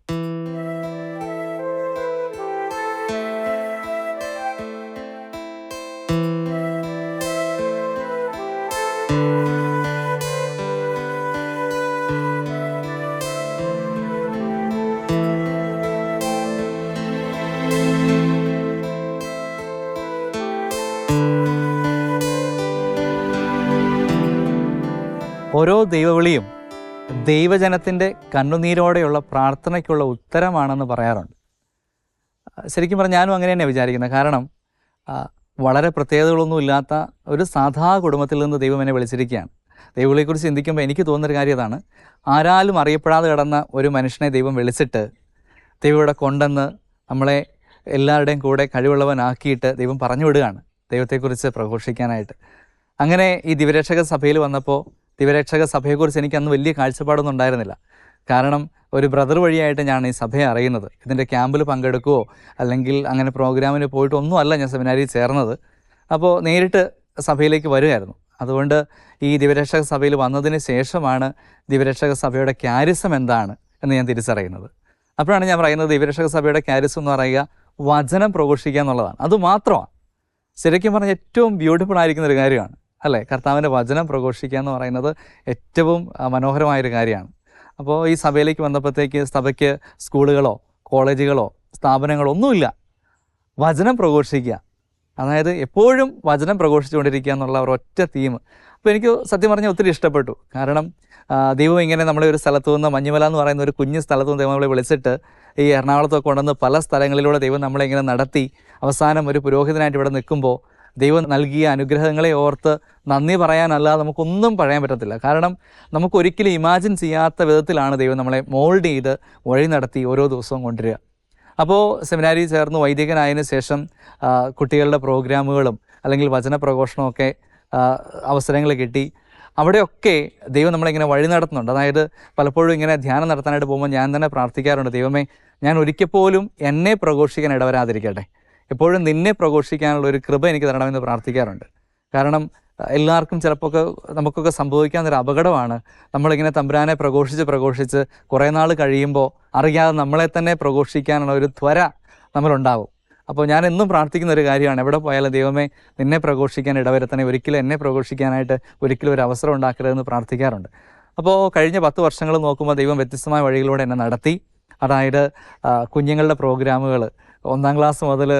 ഓരോ ദൈവവിളിയും ദൈവജനത്തിൻ്റെ കണ്ണുനീരോടെയുള്ള പ്രാർത്ഥനയ്ക്കുള്ള ഉത്തരമാണെന്ന് പറയാറുണ്ട്. ശരിക്കും പറഞ്ഞാൽ ഞാനും അങ്ങനെ തന്നെ വിചാരിക്കുന്നത്. കാരണം വളരെ പ്രത്യേകതകളൊന്നും ഇല്ലാത്ത ഒരു സാധാ കുടുംബത്തിൽ നിന്ന് ദൈവം എന്നെ വിളിച്ചിരിക്കുകയാണ്. ദൈവവിളിയെക്കുറിച്ച് ചിന്തിക്കുമ്പോൾ എനിക്ക് തോന്നുന്നൊരു കാര്യം ഇതാണ്, ആരാലും അറിയപ്പെടാതെ കിടന്ന ഒരു മനുഷ്യനെ ദൈവം വിളിച്ചിട്ട് ദൈവം ഇവിടെ കൊണ്ടുവന്ന് നമ്മളെ എല്ലാവരുടെയും കൂടെ കഴിവുള്ളവനാക്കിയിട്ട് ദൈവം പറഞ്ഞു വിടുകയാണ് ദൈവത്തെക്കുറിച്ച് പ്രഘോഷിക്കാനായിട്ട്. അങ്ങനെ ഈ ദിവരക്ഷക സഭയിൽ വന്നപ്പോൾ ദിവരക്ഷക സഭയെക്കുറിച്ച് എനിക്ക് അന്ന് വലിയ കാഴ്ചപ്പാടൊന്നും ഉണ്ടായിരുന്നില്ല. കാരണം ഒരു ബ്രദർ വഴിയായിട്ട് ഞാൻ ഈ സഭയെ അറിയുന്നത്. ഇതിൻ്റെ ക്യാമ്പിൽ പങ്കെടുക്കുകയോ അല്ലെങ്കിൽ അങ്ങനെ പ്രോഗ്രാമിന് പോയിട്ട് ഒന്നും അല്ല ഞാൻ സെമിനാരിയിൽ ചേർന്നത്. അപ്പോൾ നേരിട്ട് സഭയിലേക്ക് വരുമായിരുന്നു. അതുകൊണ്ട് ഈ ദിവരക്ഷക സഭയിൽ വന്നതിന് ശേഷമാണ് ദിവരക്ഷക സഭയുടെ ക്യാരിസം എന്താണ് എന്ന് ഞാൻ തിരിച്ചറിയുന്നത്. അപ്പോഴാണ് ഞാൻ പറയുന്നത്, ദിവരക്ഷക സഭയുടെ ക്യാരിസം എന്ന് പറയുക വചനം പ്രഘോഷിക്കുക എന്നുള്ളതാണ്. അതുമാത്രമാണ് ശരിക്കും പറഞ്ഞാൽ ഏറ്റവും ബ്യൂട്ടിഫുൾ ആയിരിക്കുന്ന ഒരു കാര്യമാണ്, അല്ലേ? കർത്താവിൻ്റെ വചനം പ്രഘോഷിക്കുക എന്ന് പറയുന്നത് ഏറ്റവും മനോഹരമായൊരു കാര്യമാണ്. അപ്പോൾ ഈ സഭയിലേക്ക് വന്നപ്പോഴത്തേക്ക് സഭയ്ക്ക് സ്കൂളുകളോ കോളേജുകളോ സ്ഥാപനങ്ങളോ ഒന്നുമില്ല, വചനം പ്രഘോഷിക്കുക, അതായത് എപ്പോഴും വചനം പ്രഘോഷിച്ചുകൊണ്ടിരിക്കുക എന്നുള്ള ഒരൊറ്റ തീം. അപ്പോൾ എനിക്ക് സത്യം പറഞ്ഞാൽ ഒത്തിരി ഇഷ്ടപ്പെട്ടു. കാരണം ദൈവം ഇങ്ങനെ നമ്മളെ ഒരു സ്ഥലത്തു നിന്ന്, മഞ്ഞുമല എന്ന് പറയുന്ന ഒരു കുഞ്ഞു സ്ഥലത്തു നിന്ന് ദൈവം നമ്മളെ വിളിച്ചിട്ട് ഈ എറണാകുളത്തൊക്കെ കൊണ്ടുവന്ന് പല സ്ഥലങ്ങളിലൂടെ ദൈവം നമ്മളെ ഇങ്ങനെ നടത്തി അവസാനം ഒരു പുരോഹിതനായിട്ട് ഇവിടെ നിൽക്കുമ്പോൾ ദൈവം നൽകിയ അനുഗ്രഹങ്ങളെ ഓർത്ത് നന്ദി പറയാനല്ലാതെ നമുക്കൊന്നും പറയാൻ പറ്റത്തില്ല. കാരണം നമുക്കൊരിക്കലും ഇമാജിൻ ചെയ്യാത്ത വിധത്തിലാണ് ദൈവം നമ്മളെ മോൾഡ് ചെയ്ത് വഴി നടത്തി ഓരോ ദിവസവും കൊണ്ടുവരിക. അപ്പോൾ സെമിനാരിയിൽ ചേർന്ന് വൈദികനായതിനു ശേഷം കുട്ടികളുടെ പ്രോഗ്രാമുകളും അല്ലെങ്കിൽ വചന പ്രഘോഷണമൊക്കെ അവസരങ്ങൾ കിട്ടി. അവിടെയൊക്കെ ദൈവം നമ്മളിങ്ങനെ വഴി നടത്തുന്നുണ്ട്. അതായത് പലപ്പോഴും ഇങ്ങനെ ധ്യാനം നടത്താനായിട്ട് പോകുമ്പോൾ ഞാൻ തന്നെ പ്രാർത്ഥിക്കാറുണ്ട്, ദൈവമേ ഞാൻ ഒരിക്കൽ പോലും എന്നെ പ്രഘോഷിക്കാൻ ഇടവരാതിരിക്കട്ടെ, എപ്പോഴും നിന്നെ പ്രഘോഷിക്കാനുള്ള ഒരു കൃപ എനിക്ക് തരണമെന്ന് പ്രാർത്ഥിക്കാറുണ്ട്. കാരണം എല്ലാവർക്കും ചിലപ്പോൾ നമുക്കൊക്കെ സംഭവിക്കാവുന്നൊരു അപകടമാണ് നമ്മളിങ്ങനെ തമ്പുരാനെ പ്രഘോഷിച്ച് കുറേ നാൾ കഴിയുമ്പോൾ അറിയാതെ നമ്മളെ തന്നെ പ്രഘോഷിക്കാനുള്ള ഒരു ത്വര നമ്മളുണ്ടാവും. അപ്പോൾ ഞാൻ എന്നും പ്രാർത്ഥിക്കുന്ന ഒരു കാര്യമാണ്, എവിടെ പോയാലും ദൈവമേ നിന്നെ പ്രഘോഷിക്കാൻ ഇടവരുത്തണേ, ഒരിക്കലും എന്നെ പ്രഘോഷിക്കാനായിട്ട് ഒരിക്കലും ഒരു അവസരം ഉണ്ടാക്കരുതെന്ന് പ്രാർത്ഥിക്കാറുണ്ട്. അപ്പോൾ കഴിഞ്ഞ 10 വർഷങ്ങൾ നോക്കുമ്പോൾ ദൈവം വ്യത്യസ്തമായ വഴികളിലൂടെ എന്നെ നടത്തി. അതായത് കുഞ്ഞുങ്ങളുടെ പ്രോഗ്രാമുകൾ 1-ാം ക്ലാസ് മുതൽ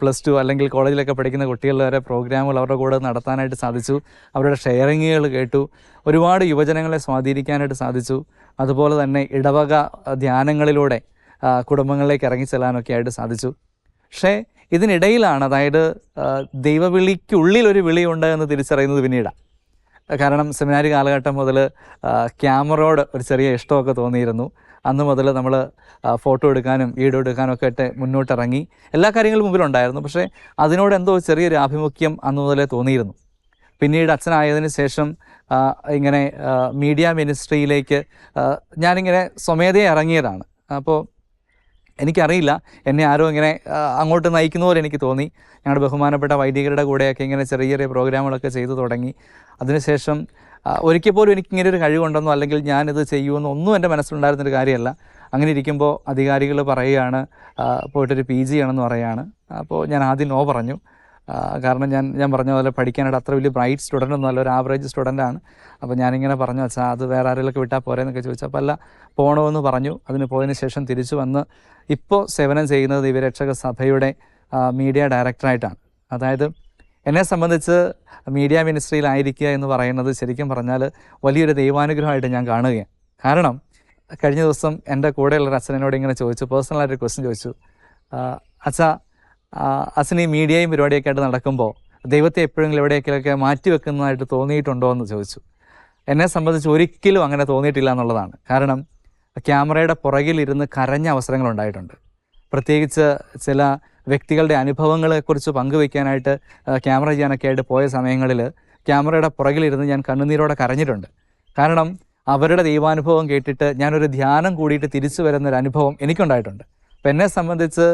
+2 അല്ലെങ്കിൽ കോളേജിലൊക്കെ പഠിക്കുന്ന കുട്ടികളുടെ വരെ പ്രോഗ്രാമുകൾ അവരുടെ കൂടെ നടത്താനായിട്ട് സാധിച്ചു. അവരുടെ ഷെയറിങ്ങുകൾ കേട്ടു. ഒരുപാട് യുവജനങ്ങളെ സ്വാധീനിക്കാനായിട്ട് സാധിച്ചു. അതുപോലെ തന്നെ ഇടവക ധ്യാനങ്ങളിലൂടെ കുടുംബങ്ങളിലേക്ക് ഇറങ്ങിച്ചെല്ലാനൊക്കെ ആയിട്ട് സാധിച്ചു. പക്ഷേ ഇതിനിടയിലാണ്, അതായത് ദൈവവിളിക്കുള്ളിലൊരു വിളിയുണ്ട് എന്ന് തിരിച്ചറിയുന്നത് പിന്നീടാണ്. കാരണം സെമിനാരി കാലഘട്ടം മുതൽ ക്യാമറയോട് ഒരു ചെറിയ ഇഷ്ടമൊക്കെ തോന്നിയിരുന്നു. അന്ന് മുതൽ നമ്മൾ ഫോട്ടോ എടുക്കാനും വീഡിയോ എടുക്കാനും ഒക്കെ ആയിട്ട് മുന്നോട്ടിറങ്ങി. എല്ലാ കാര്യങ്ങളും മുമ്പിലുണ്ടായിരുന്നു, പക്ഷേ അതിനോട് എന്തോ ചെറിയൊരു ആഭിമുഖ്യം അന്ന് മുതലേ തോന്നിയിരുന്നു. പിന്നീട് അച്ഛനായതിനു ശേഷം ഇങ്ങനെ മീഡിയ മിനിസ്ട്രിയിലേക്ക് ഞാനിങ്ങനെ സ്വമേധയെ ഇറങ്ങിയതാണ്. അപ്പോൾ എനിക്കറിയില്ല, എന്നെ ആരോ ഇങ്ങനെ അങ്ങോട്ട് നയിക്കുന്ന പോലെ എനിക്ക് തോന്നി. ഞങ്ങളുടെ ബഹുമാനപ്പെട്ട വൈദികരുടെ കൂടെയൊക്കെ ഇങ്ങനെ ചെറിയ ചെറിയ പ്രോഗ്രാമുകളൊക്കെ ചെയ്തു തുടങ്ങി. അതിനുശേഷം ഒരിക്കൽ പോലും എനിക്കിങ്ങനെ ഒരു കഴിവുണ്ടെന്നോ അല്ലെങ്കിൽ ഞാനിത് ചെയ്യുമെന്നോ ഒന്നും എൻ്റെ മനസ്സിലുണ്ടായിരുന്നൊരു കാര്യമല്ല. അങ്ങനെ ഇരിക്കുമ്പോൾ അധികാരികൾ പറയുകയാണ് പോയിട്ടൊരു PG ചെയ്യണമെന്ന് പറയുകയാണ്. അപ്പോൾ ഞാൻ ആദ്യം നോ പറഞ്ഞു. കാരണം ഞാൻ പറഞ്ഞ പോലെ പഠിക്കാനായിട്ട് അത്ര വലിയ ബ്രൈറ്റ് സ്റ്റുഡൻ്റ് ഒന്നുമല്ല, ഒരു ആവറേജ് സ്റ്റുഡൻ്റാണ്. അപ്പോൾ ഞാനിങ്ങനെ പറഞ്ഞു, അച്ഛാ അത് വേറെ ആരെങ്കിലുമൊക്കെ വിട്ടാൽ പോരെ എന്നൊക്കെ ചോദിച്ചു. അപ്പോൾ അല്ല, പോകണമെന്ന് പറഞ്ഞു. അതിന് പോയതിന് ശേഷം തിരിച്ചു വന്ന് ഇപ്പോൾ സേവനം ചെയ്യുന്നത് ദിവ്യരക്ഷക സഭയുടെ മീഡിയ ഡയറക്ടറായിട്ടാണ്. അതായത് എന്നെ സംബന്ധിച്ച് മീഡിയ മിനിസ്ട്രിയിലായിരിക്കുക എന്ന് പറയുന്നത് ശരിക്കും പറഞ്ഞാൽ വലിയൊരു ദൈവാനുഗ്രഹമായിട്ട് ഞാൻ കാണുകയാണ്. കാരണം കഴിഞ്ഞ ദിവസം എൻ്റെ കൂടെയുള്ളൊരു അച്ഛനോട് ഇങ്ങനെ ചോദിച്ചു, പേഴ്സണലായിട്ടൊരു ക്വസ്റ്റ്യൻ ചോദിച്ചു, അച്ഛൻ ഈ മീഡിയയും പരിപാടിയൊക്കെ ആയിട്ട് നടക്കുമ്പോൾ ദൈവത്തെ എപ്പോഴെങ്കിലും എവിടെയൊക്കെ മാറ്റി വെക്കുന്നതായിട്ട് തോന്നിയിട്ടുണ്ടോ എന്ന് ചോദിച്ചു. എന്നെ സംബന്ധിച്ച് ഒരിക്കലും അങ്ങനെ തോന്നിയിട്ടില്ല എന്നുള്ളതാണ്. കാരണം ക്യാമറയുടെ പുറകിലിരുന്ന് കരഞ്ഞ അവസരങ്ങളുണ്ടായിട്ടുണ്ട്. പ്രത്യേകിച്ച് ചില വ്യക്തികളുടെ അനുഭവങ്ങളെക്കുറിച്ച് പങ്കുവയ്ക്കാനായിട്ട് ക്യാമറ ചെയ്യാനൊക്കെ ആയിട്ട് പോയ സമയങ്ങളിൽ ക്യാമറയുടെ പുറകിലിരുന്ന് ഞാൻ കണ്ണുനീരോടെ കരഞ്ഞിട്ടുണ്ട്. കാരണം അവരുടെ ദൈവാനുഭവം കേട്ടിട്ട് ഞാനൊരു ധ്യാനം കൂടിയിട്ട് തിരിച്ചു വരുന്നൊരു അനുഭവം എനിക്കുണ്ടായിട്ടുണ്ട്. അപ്പം എന്നെ സംബന്ധിച്ച്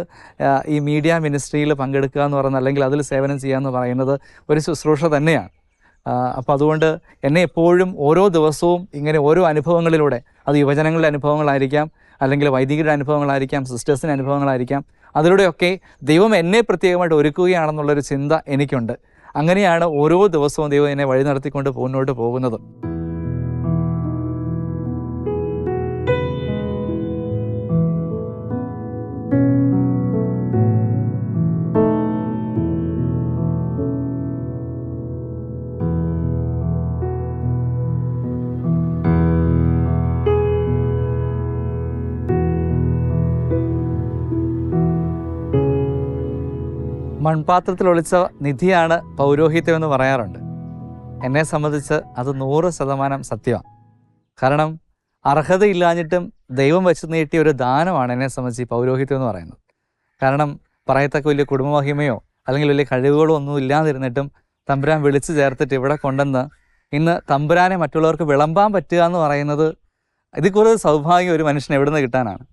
ഈ മീഡിയ മിനിസ്ട്രിയിൽ പങ്കെടുക്കുക എന്ന് പറയുന്നത്, അല്ലെങ്കിൽ അതിൽ സേവനം ചെയ്യുക എന്ന് പറയുന്നത് ഒരു ശുശ്രൂഷ തന്നെയാണ്. അപ്പോൾ അതുകൊണ്ട് എന്നെ എപ്പോഴും ഓരോ ദിവസവും ഇങ്ങനെ ഓരോ അനുഭവങ്ങളിലൂടെ, അത് യുവജനങ്ങളുടെ അനുഭവങ്ങളായിരിക്കാം, അല്ലെങ്കിൽ വൈദികരുടെ അനുഭവങ്ങളായിരിക്കാം, സിസ്റ്റേഴ്സിൻ്റെ അനുഭവങ്ങളായിരിക്കാം, അതിലൂടെയൊക്കെ ദൈവം എന്നെ പ്രത്യേകമായിട്ട് ഒരുക്കുകയാണെന്നുള്ളൊരു ചിന്ത എനിക്കുണ്ട്. അങ്ങനെയാണ് ഓരോ ദിവസവും ദൈവം എന്നെ വഴി നടത്തിക്കൊണ്ട് മുന്നോട്ട് പോകുന്നത്. മൺപാത്രത്തിൽ ഒളിച്ച നിധിയാണ് പൗരോഹിത്യം എന്ന് പറയാറുണ്ട്. എന്നെ സംബന്ധിച്ച് അത് 100% സത്യമാണ്. കാരണം അർഹതയില്ലാഞ്ഞിട്ടും ദൈവം വെച്ച് നീട്ടിയ ഒരു ദാനമാണ് എന്നെ സംബന്ധിച്ച് ഈ പൗരോഹിത്യം എന്ന് പറയുന്നത്. കാരണം പറയത്തക്ക വലിയ കുടുംബമഹിമയോ അല്ലെങ്കിൽ വലിയ കഴിവുകളോ ഒന്നും ഇല്ലാതിരുന്നിട്ടും തമ്പുരാൻ വിളിച്ചു ചേർത്തിട്ട് ഇവിടെ കൊണ്ടുവന്ന് ഇന്ന് തമ്പുരാനെ മറ്റുള്ളവർക്ക് വിളമ്പാൻ പറ്റുക എന്ന് പറയുന്നത്, ഇതിൽ കൂടുതൽ സൗഭാഗ്യം ഒരു മനുഷ്യന് എവിടെ നിന്ന് കിട്ടാനാണ്.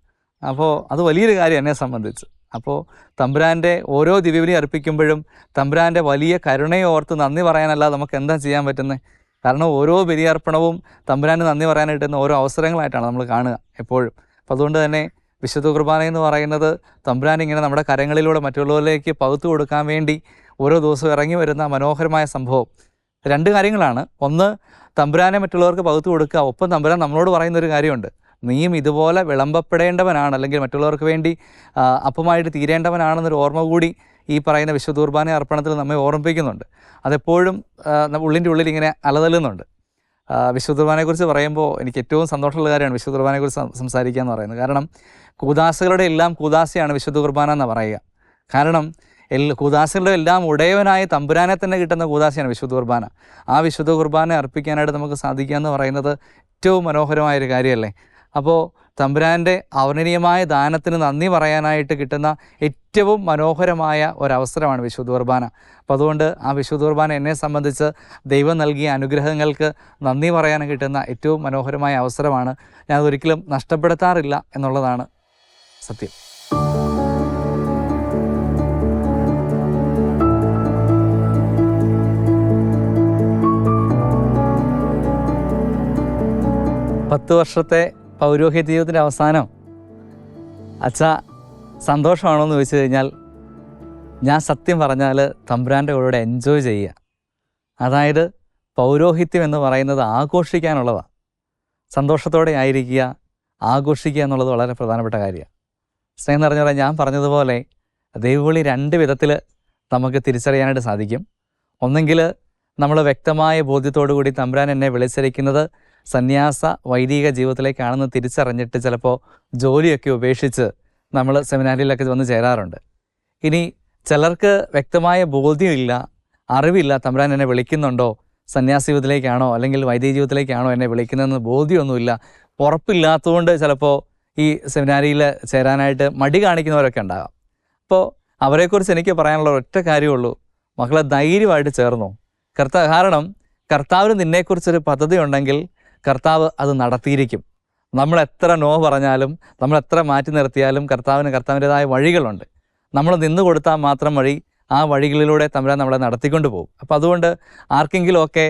അപ്പോൾ അത് വലിയൊരു കാര്യം എന്നെ സംബന്ധിച്ച്. അപ്പോൾ തമ്പുരാൻ്റെ ഓരോ ദിവ്യബലി അർപ്പിക്കുമ്പോഴും തമ്പുരാൻ്റെ വലിയ കരുണയെ ഓർത്ത് നന്ദി പറയാനല്ലാതെ നമുക്ക് എന്താ ചെയ്യാൻ പറ്റുന്നത്? കാരണം ഓരോ ബലിയർപ്പണവും തമ്പുരാന് നന്ദി പറയാനായിട്ട് ഓരോ അവസരങ്ങളായിട്ടാണ് നമ്മൾ കാണുക എപ്പോഴും. അപ്പോൾ അതുകൊണ്ട് തന്നെ വിശുദ്ധ കുർബാന എന്ന് പറയുന്നത് തമ്പുരാൻ ഇങ്ങനെ നമ്മുടെ കരങ്ങളിലൂടെ മറ്റുള്ളവരിലേക്ക് പകുത്തു കൊടുക്കാൻ വേണ്ടി ഓരോ ദിവസവും ഇറങ്ങി വരുന്ന മനോഹരമായ സംഭവം. 2 കാര്യങ്ങളാണ്. ഒന്ന്, തമ്പുരാനെ മറ്റുള്ളവർക്ക് പകുത്തു കൊടുക്കുക. ഒപ്പം തമ്പുരാൻ നമ്മളോട് പറയുന്നൊരു കാര്യമുണ്ട്, നീയും ഇതുപോലെ വിളമ്പപ്പെടേണ്ടവനാണ്, അല്ലെങ്കിൽ മറ്റുള്ളവർക്ക് വേണ്ടി അപ്പമായിട്ട് തീരേണ്ടവനാണെന്നൊരു ഓർമ്മ കൂടി ഈ പറയുന്ന വിശുദ്ധ കുർബാന അർപ്പണത്തിൽ നമ്മെ ഓർമ്മിപ്പിക്കുന്നുണ്ട്. അതെപ്പോഴും ഉള്ളിൻ്റെ ഉള്ളിൽ ഇങ്ങനെ അലതല്ലുന്നുണ്ട്. വിശുദ്ധ കുർബാനയെക്കുറിച്ച് പറയുമ്പോൾ എനിക്ക് ഏറ്റവും സന്തോഷമുള്ള കാര്യമാണ് വിശുദ്ധ കുർബാനയെക്കുറിച്ച് സംസാരിക്കുക എന്ന് പറയുന്നത്. കാരണം കൂദാശകളുടെ എല്ലാം കൂദാശയാണ് വിശുദ്ധ കുർബാന എന്ന് പറയുക. കാരണം കൂദാശകളുടെ എല്ലാം ഉടയവനായ തമ്പുരാനെ തന്നെ കിട്ടുന്ന കൂദാശയാണ് വിശുദ്ധ കുർബാന. ആ വിശുദ്ധ കുർബാന അർപ്പിക്കാനായിട്ട് നമുക്ക് സാധിക്കുക എന്ന് പറയുന്നത് ഏറ്റവും മനോഹരമായൊരു കാര്യമല്ലേ. അപ്പോൾ തമ്പുരാൻ്റെ അവർണ്ണനീയമായ ദാനത്തിന് നന്ദി പറയാനായിട്ട് കിട്ടുന്ന ഏറ്റവും മനോഹരമായ ഒരവസരമാണ് വിശുദ്ധ കുർബാന. അപ്പോൾ അതുകൊണ്ട് ആ വിശുദ്ധ കുർബാന എന്നെ സംബന്ധിച്ച് ദൈവം നൽകിയ അനുഗ്രഹങ്ങൾക്ക് നന്ദി പറയാൻ കിട്ടുന്ന ഏറ്റവും മനോഹരമായ അവസരമാണ്. ഞാനതൊരിക്കലും നഷ്ടപ്പെടുത്താറില്ല എന്നുള്ളതാണ് സത്യം. പത്ത് വർഷത്തെ പൗരോഹിത്യ ജീവിതത്തിൻ്റെ അവസാനം സന്തോഷമാണോ എന്ന് ചോദിച്ചു കഴിഞ്ഞാൽ, ഞാൻ സത്യം പറഞ്ഞാൽ തമ്പുരാൻ്റെ കൂടെ എൻജോയ് ചെയ്യുക. അതായത് പൗരോഹിത്യം എന്ന് പറയുന്നത് ആഘോഷിക്കാനുള്ളതാണ്. സന്തോഷത്തോടെ ആയിരിക്കുക, ആഘോഷിക്കുക എന്നുള്ളത് വളരെ പ്രധാനപ്പെട്ട കാര്യമാണ്. സ്നേഹം നിറഞ്ഞവരെ, ഞാൻ പറഞ്ഞതുപോലെ ദൈവവിളി രണ്ട് വിധത്തിൽ നമുക്ക് തിരിച്ചറിയാനായിട്ട് സാധിക്കും. ഒന്നെങ്കിൽ നമ്മൾ വ്യക്തമായ ബോധ്യത്തോടു കൂടി തമ്പുരാൻ എന്നെ വിളിച്ചിരിക്കുന്നത് സന്യാസ വൈദിക ജീവിതത്തിലേക്കാണെന്ന് തിരിച്ചറിഞ്ഞിട്ട് ചിലപ്പോൾ ജോലിയൊക്കെ ഉപേക്ഷിച്ച് നമ്മൾ സെമിനാരിയിലൊക്കെ വന്ന് ചേരാറുണ്ട്. ഇനി ചിലർക്ക് വ്യക്തമായ ബോധ്യമില്ല, അറിവില്ല, തമ്പുരാൻ എന്നെ വിളിക്കുന്നുണ്ടോ, സന്യാസ ജീവിതത്തിലേക്കാണോ അല്ലെങ്കിൽ വൈദിക ജീവിതത്തിലേക്കാണോ എന്നെ വിളിക്കുന്നതെന്ന് ബോധ്യമൊന്നുമില്ല. ഉറപ്പില്ലാത്തതുകൊണ്ട് ചിലപ്പോൾ ഈ സെമിനാരിയിൽ ചേരാനായിട്ട് മടി കാണിക്കുന്നവരൊക്കെ ഉണ്ടാകാം. അപ്പോൾ അവരെക്കുറിച്ച് എനിക്ക് പറയാനുള്ള ഒറ്റ കാര്യമുള്ളൂ, മക്കളെ ധൈര്യമായിട്ട് ചേർന്നു. കാരണം കർത്താവിന് നിന്നെക്കുറിച്ചൊരു പദ്ധതി ഉണ്ടെങ്കിൽ കർത്താവ് അത് നടത്തിയിരിക്കും. നമ്മൾ എത്ര നോ പറഞ്ഞാലും, നമ്മൾ എത്ര മാറ്റി നിർത്തിയാലും കർത്താവിൻ്റെതായ വഴികളുണ്ട്. നമ്മൾ നിന്ന് കൊടുത്താൽ മാത്രം വഴി ആ വഴികളിലൂടെ തമ്പുരാൻ നമ്മളെ നടത്തിക്കൊണ്ട് പോകും. അപ്പോൾ അതുകൊണ്ട് ആർക്കെങ്കിലുമൊക്കെ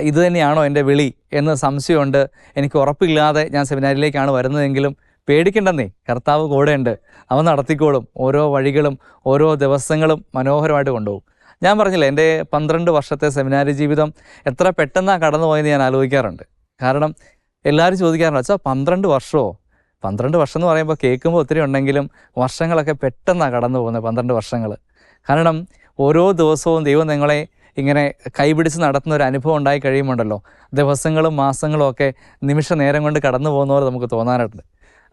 ഇത് തന്നെയാണോ എൻ്റെ വിളി എന്ന് സംശയമുണ്ട്, എനിക്ക് ഉറപ്പില്ലാതെ ഞാൻ സെമിനാരിയിലേക്കാണ് വരുന്നതെങ്കിലും പേടിക്കണ്ടെന്നേ, കർത്താവ് കൂടെയുണ്ട്, അവൻ നടത്തിക്കോളും. ഓരോ വഴികളും ഓരോ ദിവസങ്ങളും മനോഹരമായിട്ട് കൊണ്ടുപോകും. ഞാൻ പറഞ്ഞില്ല, എൻ്റെ 12 വർഷത്തെ സെമിനാരി ജീവിതം എത്ര പെട്ടെന്നാണ് കടന്നുപോയെന്ന് ഞാൻ ആലോചിക്കാറുണ്ട്. കാരണം എല്ലാവരും ചോദിക്കാറുണ്ട്, 12 വർഷമോ? 12 വർഷം എന്ന് പറയുമ്പോൾ കേൾക്കുമ്പോൾ ഒത്തിരി ഉണ്ടെങ്കിലും വർഷങ്ങളൊക്കെ പെട്ടെന്നാണ് കടന്നു പോകുന്നത്. 12 വർഷങ്ങൾ. കാരണം ഓരോ ദിവസവും ദൈവം നിങ്ങളെ ഇങ്ങനെ കൈപിടിച്ച് നടത്തുന്ന ഒരു അനുഭവം ഉണ്ടായി കഴിയുമുണ്ടല്ലോ, ദിവസങ്ങളും മാസങ്ങളും ഒക്കെ നിമിഷ നേരം കൊണ്ട് കടന്നു പോകുന്നവർ നമുക്ക് തോന്നാറുണ്ട്.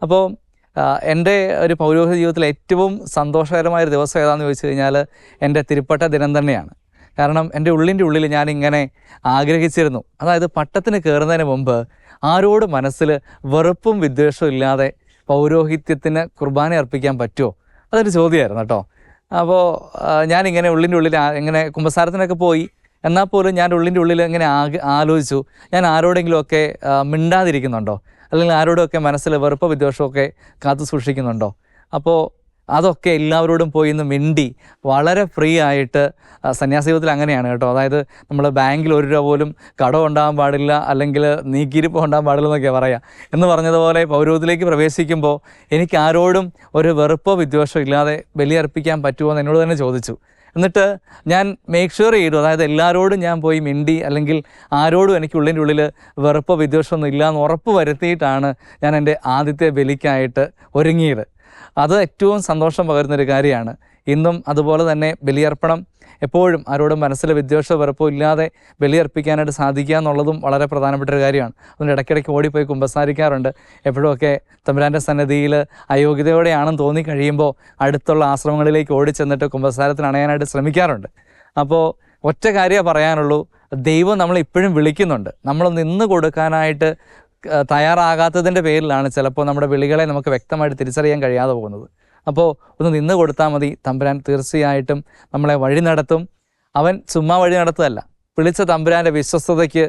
അപ്പോൾ എൻ്റെ ഒരു പൗരോഹിത്യ ജീവിതത്തിൽ ഏറ്റവും സന്തോഷകരമായൊരു ദിവസം ഏതാണെന്ന് ചോദിച്ചു കഴിഞ്ഞാൽ എൻ്റെ തിരുപ്പട്ട ദിനം തന്നെയാണ്. കാരണം എൻ്റെ ഉള്ളിൻ്റെ ഉള്ളിൽ ഞാനിങ്ങനെ ആഗ്രഹിച്ചിരുന്നു, അതായത് പട്ടത്തിന് കയറുന്നതിന് മുമ്പ് ആരോട് മനസ്സിൽ വെറുപ്പും വിദ്വേഷവും ഇല്ലാതെ പൗരോഹിത്യത്തിന് കുർബാന അർപ്പിക്കാൻ പറ്റുമോ? അതൊരു ചോദ്യമായിരുന്നു കേട്ടോ. അപ്പോൾ ഞാനിങ്ങനെ ഉള്ളിൻ്റെ ഉള്ളിൽ ഇങ്ങനെ കുമ്പസാരത്തിനൊക്കെ പോയി, എന്നാൽ പോലും ഞാൻ ഉള്ളിൻ്റെ ഉള്ളിൽ ഇങ്ങനെ ആലോചിച്ചു, ഞാൻ ആരോടെങ്കിലുമൊക്കെ മിണ്ടാതിരിക്കുന്നുണ്ടോ, അല്ലെങ്കിൽ ആരോടുമൊക്കെ മനസ്സിൽ വെറുപ്പ് വിദ്വേഷമൊക്കെ കാത്തു സൂക്ഷിക്കുന്നുണ്ടോ? അപ്പോൾ അതൊക്കെ എല്ലാവരോടും പോയി ഇന്ന് മിണ്ടി വളരെ ഫ്രീ ആയിട്ട്. സന്യാസ ജീവിതത്തിൽ അങ്ങനെയാണ് കേട്ടോ. അതായത് നമ്മൾ ബാങ്കിൽ 1 രൂപ പോലും കടം ഉണ്ടാകാൻ പാടില്ല, അല്ലെങ്കിൽ നീക്കിയിരിപ്പ് ഉണ്ടാകാൻ പാടില്ല എന്നൊക്കെ പറയാം. എന്ന് പറഞ്ഞതുപോലെ പൗരോഹിത്യത്തിലേക്ക് പ്രവേശിക്കുമ്പോൾ എനിക്ക് ആരോടും ഒരു വെറുപ്പോ വിദ്വേഷമോ ഇല്ലാതെ ബലിയർപ്പിക്കാൻ പറ്റുമോ എന്ന് എന്നോട് തന്നെ ചോദിച്ചു. എന്നിട്ട് ഞാൻ മേക്ക് ഷുവർ ചെയ്തു, അതായത് എല്ലാവരോടും ഞാൻ പോയി മിണ്ടി, അല്ലെങ്കിൽ ആരോടും എനിക്ക് ഉള്ളിൻ്റെ ഉള്ളിൽ വെറുപ്പോ വിദ്വേഷമൊന്നും ഇല്ല എന്ന് ഉറപ്പ് വരുത്തിയിട്ടാണ് ഞാൻ എൻ്റെ ആദ്യത്തെ ബലിക്കായിട്ട് ഒരുങ്ങിയത്. അത് ഏറ്റവും സന്തോഷം പകരുന്നൊരു കാര്യമാണ്. ഇന്നും അതുപോലെ തന്നെ ബലിയർപ്പണം എപ്പോഴും ആരോടും മനസ്സിൽ വിദ്വേഷമോ വെറുപ്പോ ഇല്ലാതെ ബലിയർപ്പിക്കാനായിട്ട് സാധിക്കുക എന്നുള്ളതും വളരെ പ്രധാനപ്പെട്ട ഒരു കാര്യമാണ്. അതുകൊണ്ട് ഇടയ്ക്കിടയ്ക്ക് ഓടിപ്പോയി കുമ്പസാരിക്കാറുണ്ട്. എപ്പോഴുമൊക്കെ തമ്പുരാൻ്റെ സന്നിധിയിൽ അയോഗ്യതയോടെയാണെന്ന് തോന്നിക്കഴിയുമ്പോൾ അടുത്തുള്ള ആശ്രമങ്ങളിലേക്ക് ഓടിച്ചെന്നിട്ട് കുമ്പസാരത്തിന് അണയാനായിട്ട് ശ്രമിക്കാറുണ്ട്. അപ്പോൾ ഒറ്റ കാര്യമേ പറയാനുള്ളൂ, ദൈവം നമ്മളെ ഇപ്പോഴും വിളിക്കുന്നുണ്ട്. നമ്മൾ നിന്ന് കൊടുക്കാനായിട്ട് തയ്യാറാകാത്തതിൻ്റെ പേരിലാണ് ചിലപ്പോൾ നമ്മുടെ വിളികളെ നമുക്ക് വ്യക്തമായിട്ട് തിരിച്ചറിയാൻ കഴിയാതെ പോകുന്നത്. അപ്പോൾ ഒന്ന് നിന്ന് കൊടുത്താൽ മതി, തമ്പുരാൻ തീർച്ചയായിട്ടും നമ്മളെ വഴി നടത്തും. അവൻ ചുമ്മാ വഴി നടത്തുകയല്ല, വിളിച്ച തമ്പുരാൻ്റെ വിശ്വസ്തതയ്ക്ക്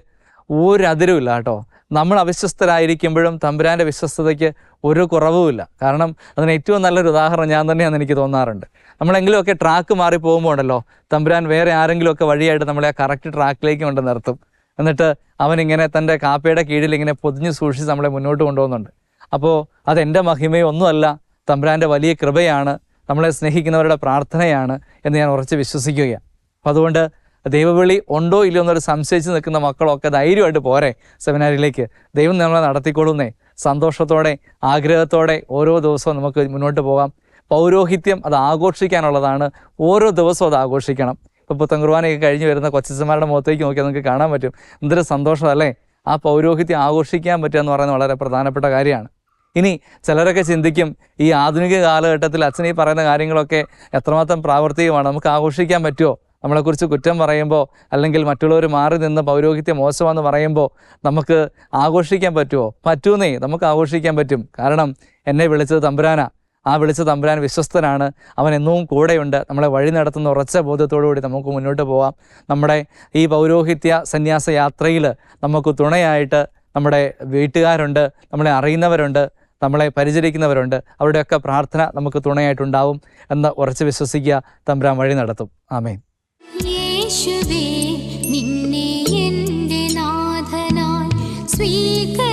ഒരതിരുമില്ല കേട്ടോ. നമ്മൾ അവിശ്വസ്തരായിരിക്കുമ്പോഴും തമ്പുരാൻ്റെ വിശ്വസ്തതയ്ക്ക് ഒരു കുറവുമില്ല. കാരണം അതിന് ഏറ്റവും നല്ലൊരു ഉദാഹരണം ഞാൻ തന്നെയാണെന്ന് എനിക്ക് തോന്നാറുണ്ട്. നമ്മളെങ്കിലുമൊക്കെ ട്രാക്ക് മാറി പോകുമ്പോൾ ഉണ്ടല്ലോ, തമ്പുരാൻ വേറെ ആരെങ്കിലുമൊക്കെ വഴിയായിട്ട് നമ്മളെ ആ കറക്റ്റ് ട്രാക്കിലേക്ക് കൊണ്ട് നിർത്തും. എന്നിട്ട് അവനിങ്ങനെ തൻ്റെ കാപ്പയുടെ കീഴിൽ ഇങ്ങനെ പൊതിഞ്ഞ് സൂക്ഷിച്ച് നമ്മളെ മുന്നോട്ട് കൊണ്ടുപോകുന്നുണ്ട്. അപ്പോൾ അതെൻ്റെ മഹിമയൊന്നുമല്ല, തമ്പുരാൻ്റെ വലിയ കൃപയാണ്, നമ്മളെ സ്നേഹിക്കുന്നവരുടെ പ്രാർത്ഥനയാണ് എന്ന് ഞാൻ ഉറച്ച് വിശ്വസിക്കുകയാണ്. അപ്പോൾ അതുകൊണ്ട് ദൈവവിളി ഉണ്ടോ ഇല്ലയോ എന്നൊരു സംശയിച്ച് നിൽക്കുന്ന മക്കളൊക്കെ ധൈര്യമായിട്ട് പോരെ സെമിനാരിയിലേക്ക്. ദൈവം നമ്മളെ നടത്തിക്കൊള്ളുന്നേ. സന്തോഷത്തോടെ ആഗ്രഹത്തോടെ ഓരോ ദിവസവും നമുക്ക് മുന്നോട്ട് പോകാം. പൗരോഹിത്യം അത് ആഘോഷിക്കാനുള്ളതാണ്. ഓരോ ദിവസവും അത് ആഘോഷിക്കണം. ഇപ്പോൾ പുത്തൻ കുർബാനയൊക്കെ കഴിഞ്ഞ് വരുന്ന കൊച്ചന്മാരുടെ മുഖത്തേക്ക് നോക്കിയാൽ നമുക്ക് കാണാൻ പറ്റും എന്തൊരു സന്തോഷമല്ലേ. ആ പൗരോഹിത്യം ആഘോഷിക്കാൻ പറ്റുക എന്ന് പറയുന്നത് വളരെ പ്രധാനപ്പെട്ട കാര്യമാണ്. ഇനി ചിലരൊക്കെ ചിന്തിക്കും, ഈ ആധുനിക കാലഘട്ടത്തിൽ അച്ഛൻ ഈ പറയുന്ന കാര്യങ്ങളൊക്കെ എത്രമാത്രം പ്രാവർത്തികമാണ്, നമുക്ക് ആഘോഷിക്കാൻ പറ്റുമോ? നമ്മളെക്കുറിച്ച് കുറ്റം പറയുമ്പോൾ അല്ലെങ്കിൽ മറ്റുള്ളവർ മാറി നിന്ന് പൗരോഹിത്യം മോശമാണെന്ന് പറയുമ്പോൾ നമുക്ക് ആഘോഷിക്കാൻ പറ്റുമോ? പറ്റൂന്നേ, നമുക്ക് ആഘോഷിക്കാൻ പറ്റും. കാരണം എന്നെ വിളിച്ചത് തമ്പുരാനാ. ആ വിളിച്ച തമ്പുരാൻ വിശ്വസ്തനാണ്, അവൻ എന്നും കൂടെയുണ്ട്. നമ്മളെ വഴി നടത്തുന്ന ഉറച്ച ബോധ്യത്തോടുകൂടി നമുക്ക് മുന്നോട്ട് പോകാം. നമ്മുടെ ഈ പൗരോഹിത്യ സന്യാസ യാത്രയിൽ നമുക്ക് തുണയായിട്ട് നമ്മുടെ വീട്ടുകാരുണ്ട്, നമ്മളെ അറിയുന്നവരുണ്ട്, നമ്മളെ പരിചരിക്കുന്നവരുണ്ട്. അവരുടെയൊക്കെ പ്രാർത്ഥന നമുക്ക് തുണയായിട്ടുണ്ടാവും എന്ന് ഉറച്ച് വിശ്വസിക്കുക. തമ്പുരാൻ വഴി നടത്തും. ആമേൻ. യേശുവേ, നിന്നെ എൻ്റെ നാഥനായി സ്വീകരിക്കുന്നു.